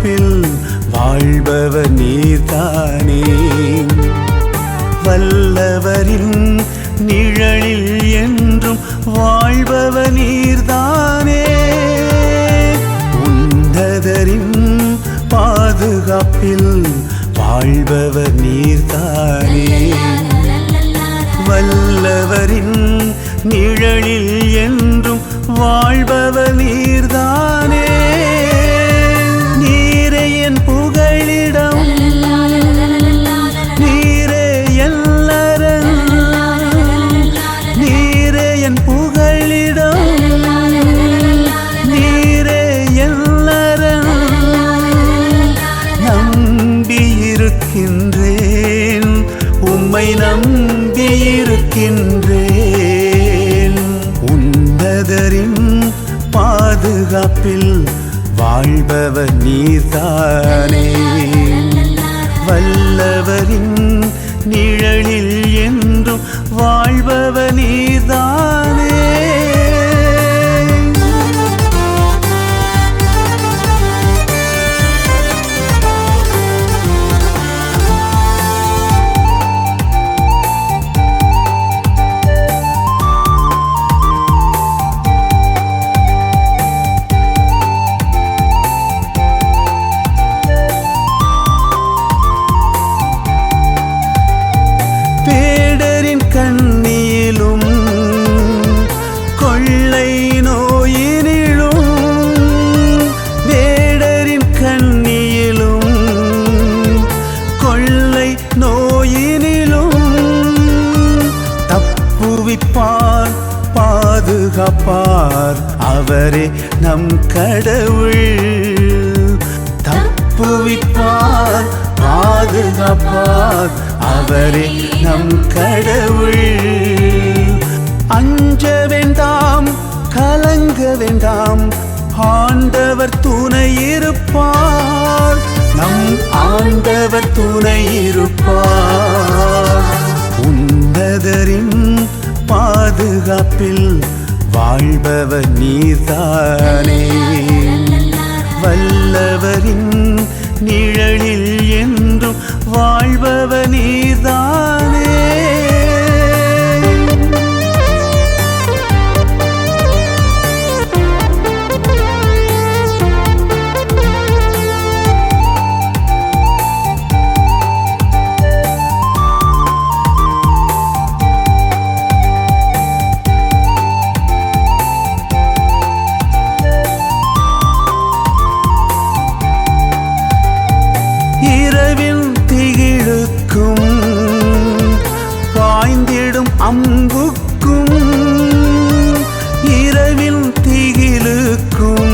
பாதுகாப்பில் வாழ்பவர் நீர்தானே. வல்லவரின் நிழலில் என்றும் வாழ்பவர் நீர்தானே. உன்னதரின் பாதுகாப்பில் வாழ்பவர் நீர்தானே. வல்லவரின் நிழலில் என்றும் வாழ்பவர் நீர்தானே. நீரே என் புகழிடம், நீரே எல்லாரும், நீரே என் புகழிடம், நீரே எல்லாரும். நம்பியிருக்கின்றேன், உம்மை நம்பியிருக்கின்றேன். உன்னதரின் பாதுகாப்பில் வாழ்பவர் நீர்தானே. வல்லவரின் நிழலில் என்றும் வாழ்பவர் நீர்தானே. பேடரின் கண்ணியிலும் கொள்ளை நோயினிலும், வேடரின் கண்ணியிலும் கொள்ளை நோயினிலும் தப்புவிப்பார் பாதுகாப்பார் அவரே நம் கடவுள். தப்புவிப்பார் பாதுகாப்பார் அவரே நம் கடவுள். அஞ்ச வேண்டாம், கலங்க வேண்டாம், ஆண்டவர் துணை இருப்பார். நம் ஆண்டவர் துணை இருப்பார். உன்னதரின் பாதுகாப்பில் வாழ்பவர் நீர்தானே. வல்லவரின் நிழலில் என்றும் வாழ்பவர் நீர்தானே. இரவில் திகிழுக்கும் பாய்ந்திடும் அம்புக்கும், இரவில் திகிழுக்கும்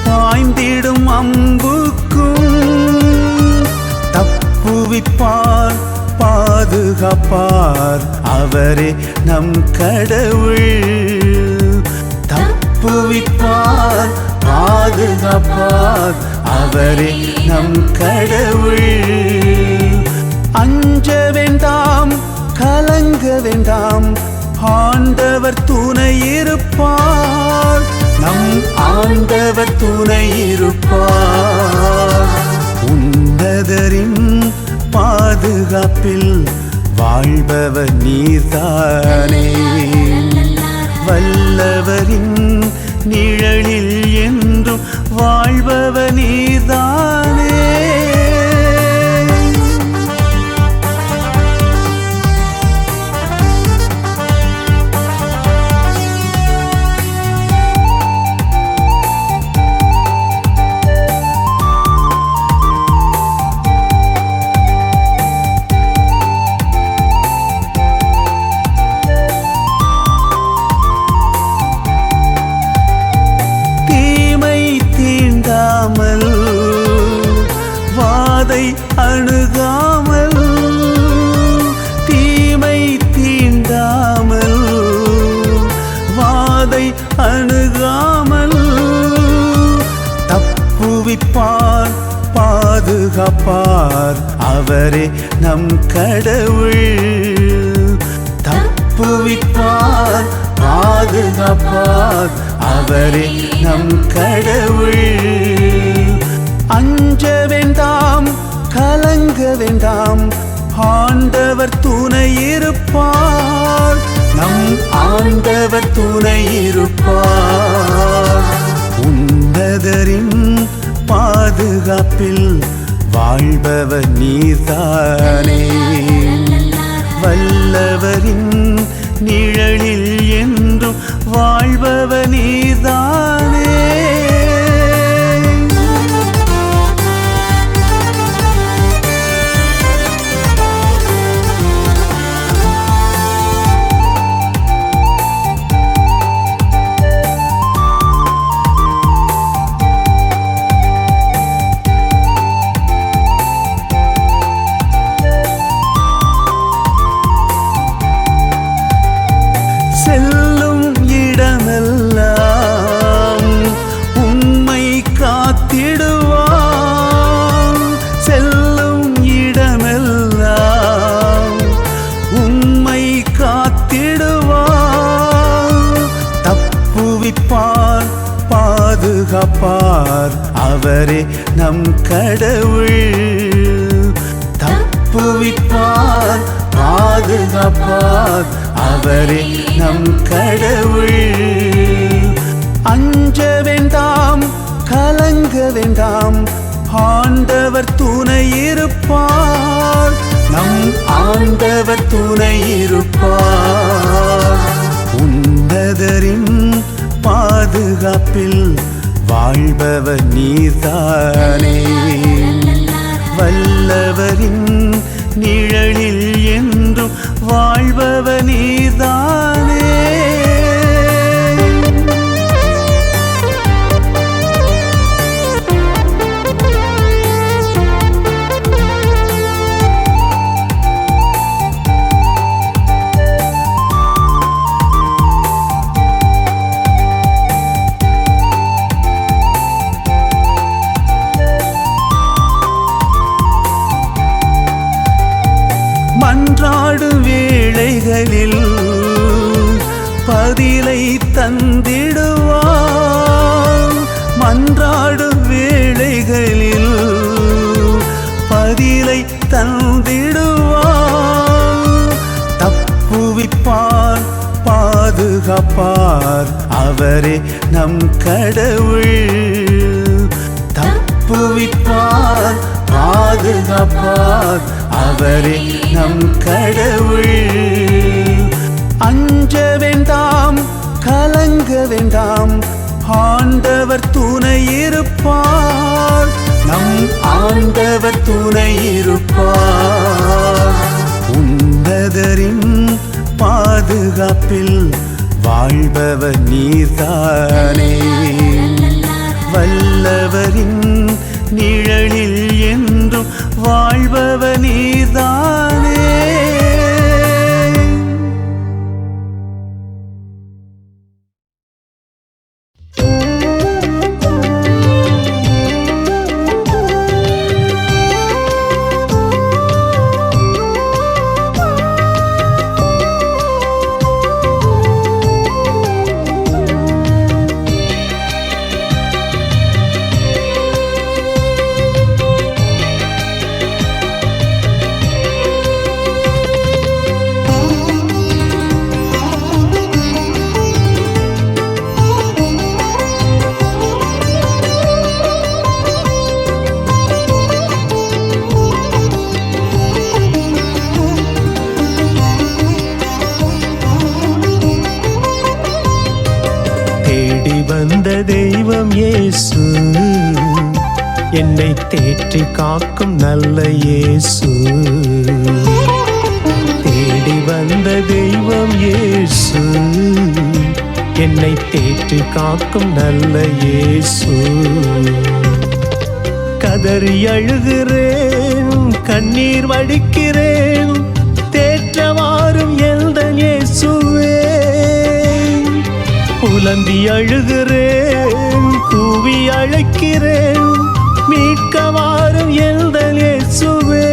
பாய்ந்திடும் அம்புக்கும் தப்புவிப்பார் பாதுகாப்பார் அவரே நம் கடவுள். தப்புவிப்பார் பாதுகாப்பார் அவரே நம் கடவுள். அஞ்ச வேண்டாம், கலங்க வேண்டாம், ஆண்டவர் துணை இருப்பார். நம் ஆண்டவர் துணை இருப்பார். உன்னதரின் பாதுகாப்பில் வாழ்பவர் நீர்தானே. வல்லவரின் நிழலில் என்றும் வாழ்பவர் நீர்தானே. வாதை அணுகாமல், தீமை தீண்டாமல், வாதை அணுகாமல் தப்புவிப்பார் பாதுகாப்பார் அவரே நம் கடவுள். தப்புவிப்பார் பாதுகாப்பார் அவரே நம் கடவுள். அஞ்ச வேண்டாம் கலங்க வேண்டாம், ஆண்டவர் துணை இருப்பார், நம் ஆண்டவர் துணை இருப்பார். உன்னதரின் பாதுகாப்பில் வாழ்பவர் நீர்தானே, வல்லவரின் நிழலில் என்றும் வாழ்பவர் நீர்தானே. செல்லும் இடமெல்லாம் உம்மை காத்திடுவான், செல்லும் இடமெல்லாம் உம்மை காத்திடுவான். தப்புவிப்பார் பாதுகாப்பார், அவரே நம் கடவுள். தப்புவிப்பார் பாதுகாப்பார், அவரே நம் கடவுள். அஞ்ச வேண்டாம் கலங்க வேண்டாம், ஆண்டவர் துணை இருப்பார், நம் ஆண்டவர் துணை இருப்பார். உன்னதரின் பாதுகாப்பில் வாழ்பவர் நீர்தானே, வல்லவரின் நிழலில் என்றும் வாழ்பவர் நீர்தானே. மன்றாடும் வேளைகளில் பதிலை தந்திடுவார், மன்றாடும் வேளைகளில் பதிலை தந்திடுவார். தப்புவிப்பார் பாதுகாப்பார், அவரே நம் கடவுள். தப்புவிப்பார் பாதுகாப்பார், அவரே நம் கடவுள். அஞ்ச வேண்டாம் கலங்க வேண்டாம், ஆண்டவர் துணை இருப்பார், நம் ஆண்டவர் துணை இருப்பார். உன்னதரின் பாதுகாப்பில் வாழ்பவர் நீர்தானே, வல்லவரின் நிழலில் என்றும் வாழ்பவர் நீர்தானே. வந்த தெய்வம் இயேசு, என்னை தேற்றி காக்கும் நல்ல இயேசு. தேடி வந்த தெய்வம் இயேசு, என்னை தேற்றி காக்கும் நல்ல இயேசு. கதறி அழுகிறேன், கண்ணீர் வடிக்கிறேன், தேற்றவாறும் எந்தன் இயேசுவே. புலம்பி அழுகிறேன், கூவி அழைக்கிறேன், மீட்கவாறும் எந்தன் இயேசுவே.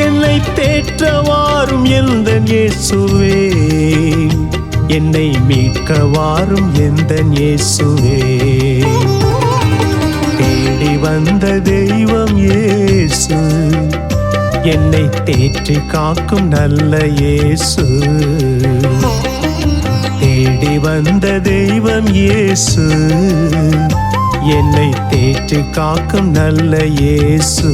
என்னை தேற்றவாறும் எந்தன் இயேசுவே, என்னை மீட்கவாறும் எந்தன் இயேசுவே. தேடி வந்த தெய்வம் இயேசு, என்னை தேற்றி காக்கும் நல்ல இயேசு. தேடி வந்த தெய்வம் இயேசு, என்னை தேற்றி காக்கும் நல்ல இயேசு.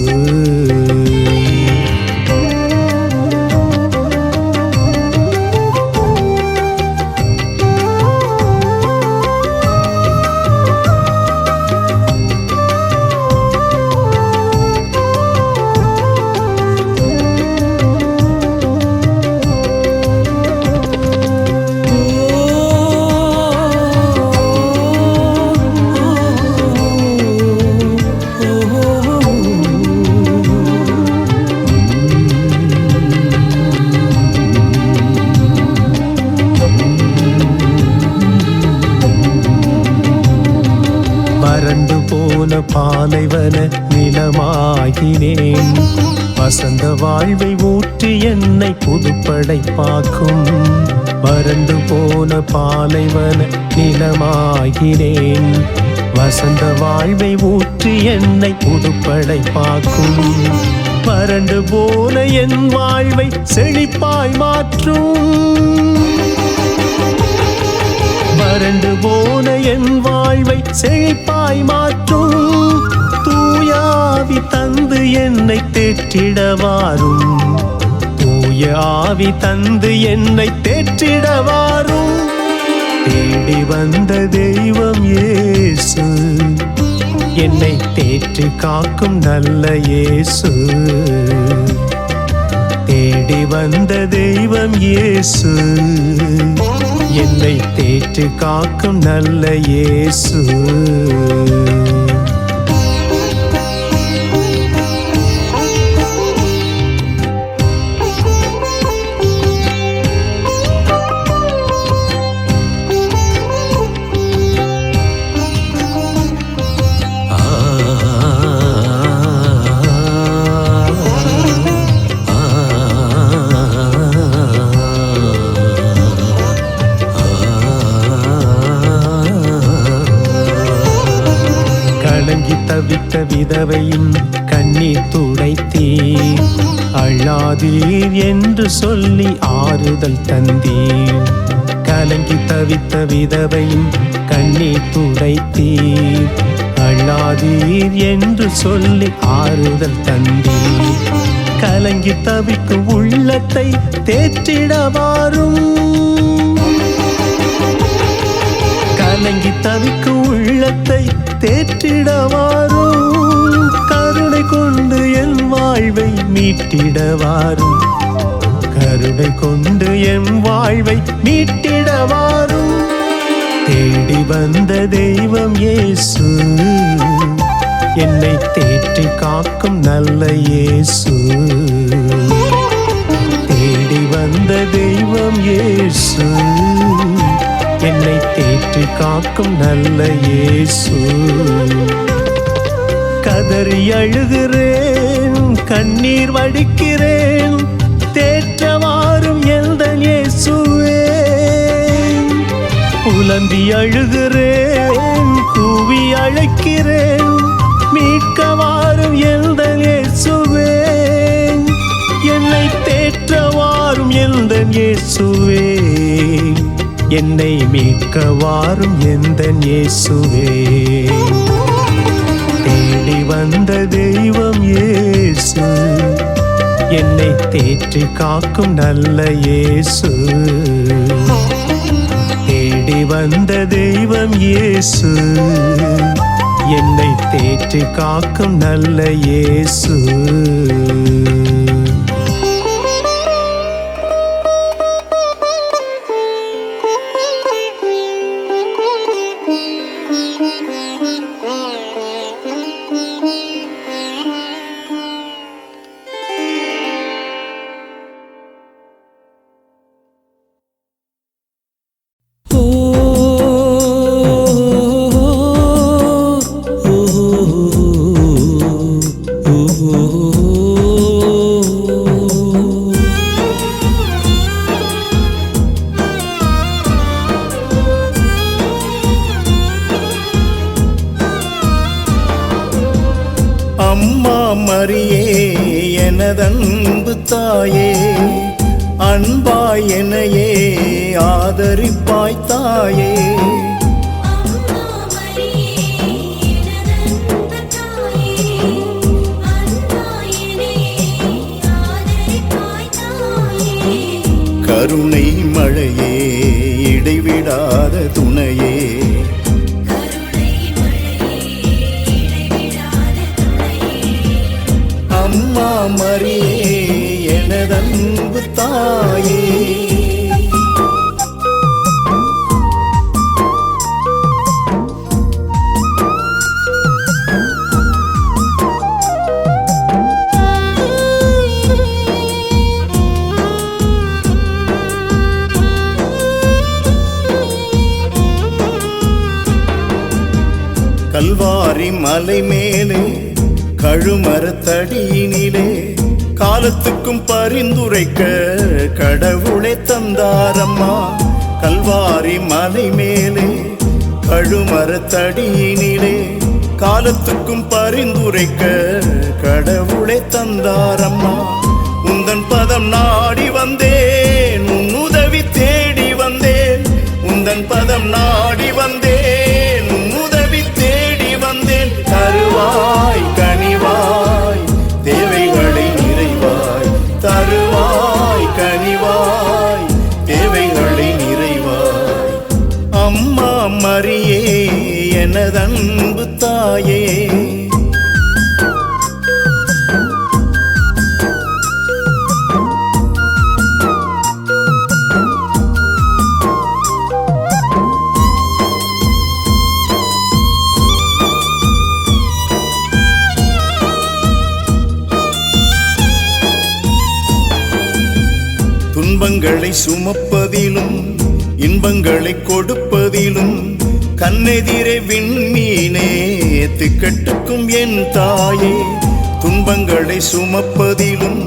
வறண்டு போன பாலைவன நிலமாகினேன், வசந்த வாழ்வை ஊற்றி என்னை புதுப்படைப்பாக்கும். வறண்டு போன பாலைவன நிலமாகினேன், வசந்த வாழ்வை ஊற்றி என்னை புதுப்படைப்பாக்கும். வறண்டு போன என் வாழ்வை செழிப்பாய் மாற்றும். வறண்டு போன என் வாழ்வை செழிப்பாய் மாற்றும். தூயாவி தந்து என்னை தேற்றிடவாரும். தூய ஆவி தந்து என்னை தேற்றிடவாரும். தேடி வந்த தெய்வம் இயேசு, என்னை தேற்றி காக்கும் நல்ல இயேசு. தேடி வந்த தெய்வம் இயேசு, என்னை தேற்றி காக்கும் நல்ல இயேசு. கலங்கி தவித்த விதவையின் கண்ணீர் துடைத்தீர். அழாதீர் என்று சொல்லி ஆறுதல் தந்தீர். கலங்கி தவித்த விதவையின் கண்ணீர் துடைத்தீர். அழாதீர் என்று சொல்லி ஆறுதல் தந்தீர். கலங்கி தவிக்கும் உள்ளத்தை தேற்றிடவாரும். கலங்கி தவிக்கும் உள்ளத்தை தேற்றிடவாரும். கருணை கொண்டு என் வாழ்வை மீட்டிடவாரும். கருணை கொண்டு என் வாழ்வை மீட்டிடவாரும். தேடி வந்த தெய்வம் இயேசு, என்னை தேற்றி காக்கும் நல்ல இயேசு. தேடி வந்த தெய்வம் இயேசு, என்னை தேற்றி காக்கும் நல்ல இயேசு. கதறி அழுகிறேன், கண்ணீர் வடிக்கிறேன், தேற்றவாரும் எந்தன் இயேசுவே. புலம்பி அழுகிறேன், கூவி அழைக்கிறேன், மீட்கவாரும் எந்தன் இயேசுவே. என்னை தேற்றவாரும் எந்தன் இயேசுவே. என்னை மீட்கவாரும் எந்தன் இயேசுவே. தேடி வந்த தெய்வம் இயேசு, என்னை தேற்றி காக்கும் நல்ல இயேசு. தேடி வந்த தெய்வம் இயேசு, என்னை தேற்றி காக்கும் நல்ல இயேசு. oh அம்மா மரியே எனதன்பு தாயே, அன்பாய் என்னையே ஆதரிப்பாய் தாயே. கருணை மழையே இடைவிடாத துணையே, அம்மா மரியே எனதன்பு தாயே. கல்வாரி மலை மேலே கழுமரத்தடியினிலே காலத்துக்கும் பரிந்துரைக்க கடவுளை தந்தாரம்மா. கல்வாரி மலை மேலே கழுமரத்தடியினிலே காலத்துக்கும் பரிந்துரைக்க கடவுளை தந்தாரம்மா. உந்தன் பதம் நாடி வந்தேன், உன் உதவி தேடி வந்தேன். உந்தன் பதம் நாடி வந்தேன், உன் உதவி தேடி வந்தேன். தருவாய் கனிவாய் தேவைகளை நிறைவாய், தருவாய் கனிவாய் தேவைகளை நிறைவாய். அம்மா மரியே எனதன்பு தாயே. துன்பங்களை சுமப்பதிலும் இன்பங்களை கொடுப்பதிலும் கண்ணெதிரே விண்மீனே திக்கட்டுக்கும் என் தாயே. துன்பங்களை சுமப்பதிலும்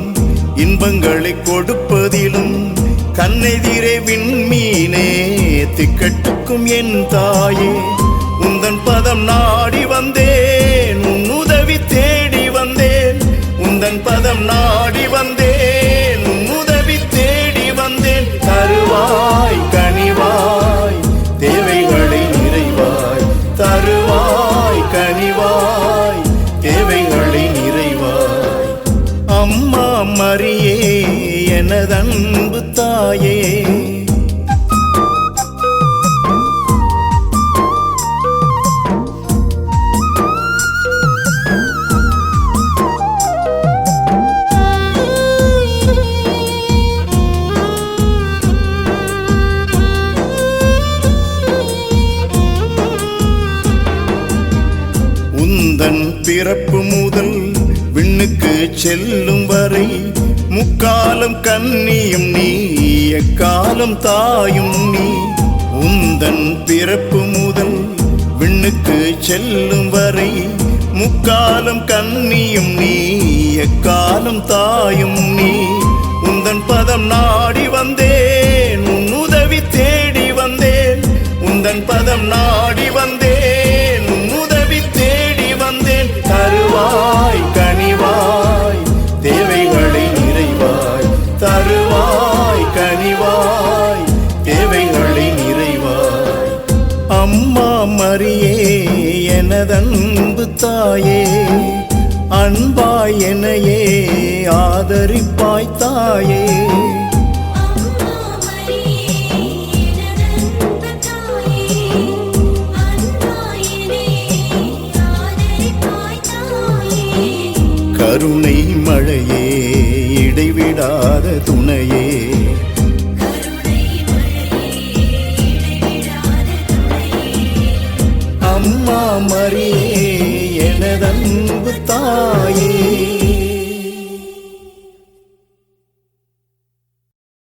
இன்பங்களை கொடுப்பதிலும் கண்ணெதிரே விண்மீனே திக்கட்டுக்கும் என் தாயே. உந்தன் பதம் நாடி வந்தேன், உன் உதவி தேடி வந்தேன். உந்தன் பதம் நாடி வந்தேன், உன் உதவி தேடி வந்தேன். தருவாய் கனிவாய் தேவைகளை நிறைவாய், தருவாய் கனிவாய் தேவைகளை நிறைவாய். அம்மா மரியே எனதன்பு தாயே. உந்தன் பிறப்பு முதல் விண்ணுக்கு செல்லும் வரை முக்காலம் கன்னியும் நீ, எக்காலம் தாயும் நீ. உந்தன் பிறப்பு முதல் விண்ணுக்கு செல்லும் வரை முக்காலம் கன்னியும் நீ, எக்காலம் தாயும் நீ. உந்தன் பதம் நாடி வந்தேன், உன் உதவி தேடி வந்தேன். உந்தன் பதம் நாடி வந்தேன், உன் உதவி தேடி வந்தேன். தருவாய் கனிவாய் தேவைகளை நிறைவாய், தருவாய் கனிவாய் தேவைகளை நிறைவாய். அம்மா மரியே எனதன்பு தாயே, அன்பாய் என்னையே ஆதரிப்பாய் தாயே. கருணை மழையே இடைவிடாத துணையே,